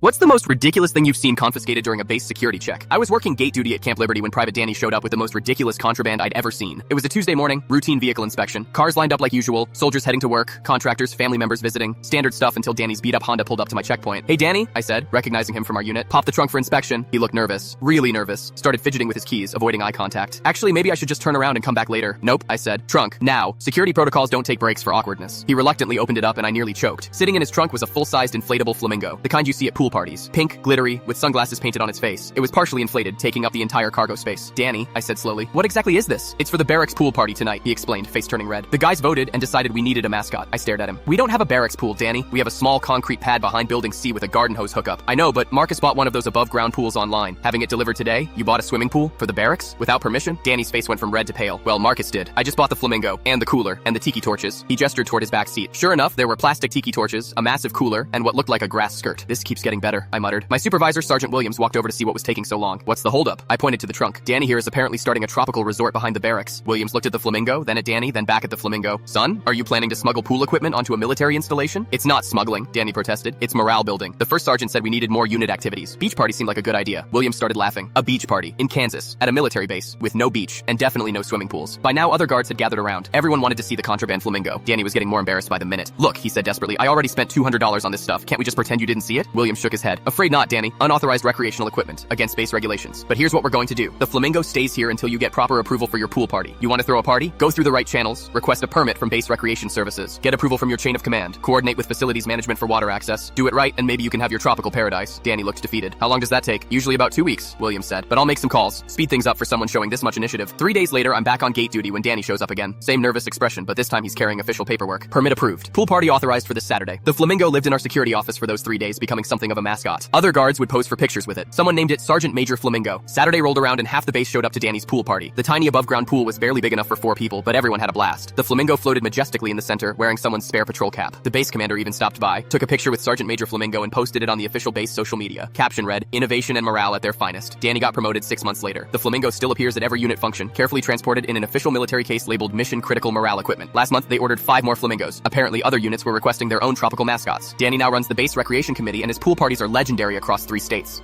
What's the most ridiculous thing you've seen confiscated during a base security check? I was working gate duty at Camp Liberty when Private Danny showed up with the most ridiculous contraband I'd ever seen. It was a Tuesday morning, routine vehicle inspection. Cars lined up like usual, soldiers heading to work, contractors, family members visiting. Standard stuff until Danny's beat-up Honda pulled up to my checkpoint. "Hey, Danny," I said, recognizing him from our unit. "Pop the trunk for inspection." He looked nervous. Really nervous. Started fidgeting with his keys, avoiding eye contact. "Actually, maybe I should just turn around and come back later." "Nope," I said. "Trunk, now. Security protocols don't take breaks for awkwardness." He reluctantly opened it up and I nearly choked. Sitting in his trunk was a full-sized inflatable flamingo, the kind you see at pool parties. Pink, glittery, with sunglasses painted on its face. It was partially inflated, taking up the entire cargo space. "Danny," I said slowly, "what exactly is this?" "It's for the barracks pool party tonight," he explained, face turning red. "The guys voted and decided we needed a mascot." I stared at him. "We don't have a barracks pool, Danny. We have a small concrete pad behind Building C with a garden hose hookup." "I know, but Marcus bought one of those above-ground pools online. Having it delivered today, you bought a swimming pool? For the barracks? Without permission?" Danny's face went from red to pale. "Well, Marcus did. I just bought the flamingo, and the cooler, and the tiki torches." He gestured toward his back seat. Sure enough, there were plastic tiki torches, a massive cooler, and what looked like a grass skirt. "This keeps getting better," I muttered. My supervisor, Sergeant Williams, walked over to see what was taking so long. "What's the holdup?" I pointed to the trunk. "Danny here is apparently starting a tropical resort behind the barracks." Williams looked at the flamingo, then at Danny, then back at the flamingo. "Son, are you planning to smuggle pool equipment onto a military installation?" "It's not smuggling," Danny protested. "It's morale building. The first sergeant said we needed more unit activities. Beach party seemed like a good idea." Williams started laughing. A beach party in Kansas, at a military base, with no beach, and definitely no swimming pools. By now, other guards had gathered around. Everyone wanted to see the contraband flamingo. Danny was getting more embarrassed by the minute. "Look," he said desperately, "I already spent $200 on this stuff. Can't we just pretend you didn't see it?" Williams shook his head. "Afraid not, Danny. Unauthorized recreational equipment, against base regulations. But here's what we're going to do. The flamingo stays here until you get proper approval for your pool party. You want to throw a party? Go through the right channels, request a permit from base recreation services, get approval from your chain of command, coordinate with facilities management for water access, do it right, and maybe you can have your tropical paradise." Danny looked defeated. "How long does that take?" "Usually about 2 weeks," Williams said, "but I'll make some calls. Speed things up for someone showing this much initiative." 3 days later, I'm back on gate duty when Danny shows up again. Same nervous expression, but this time he's carrying official paperwork. "Permit approved. Pool party authorized for this Saturday." The flamingo lived in our security office for those 3 days, becoming something of a mascot. Other guards would pose for pictures with it. Someone named it Sergeant Major Flamingo. Saturday rolled around and half the base showed up to Danny's pool party. The tiny above-ground pool was barely big enough for 4 people, but everyone had a blast. The flamingo floated majestically in the center, wearing someone's spare patrol cap. The base commander even stopped by, took a picture with Sergeant Major Flamingo and posted it on the official base social media. Caption read, "Innovation and morale at their finest." Danny got promoted 6 months later. The flamingo still appears at every unit function, carefully transported in an official military case labeled Mission Critical Morale Equipment. Last month, they ordered 5 more flamingos. Apparently, other units were requesting their own tropical mascots. Danny now runs the base recreation committee and his pool parties are legendary across 3 states.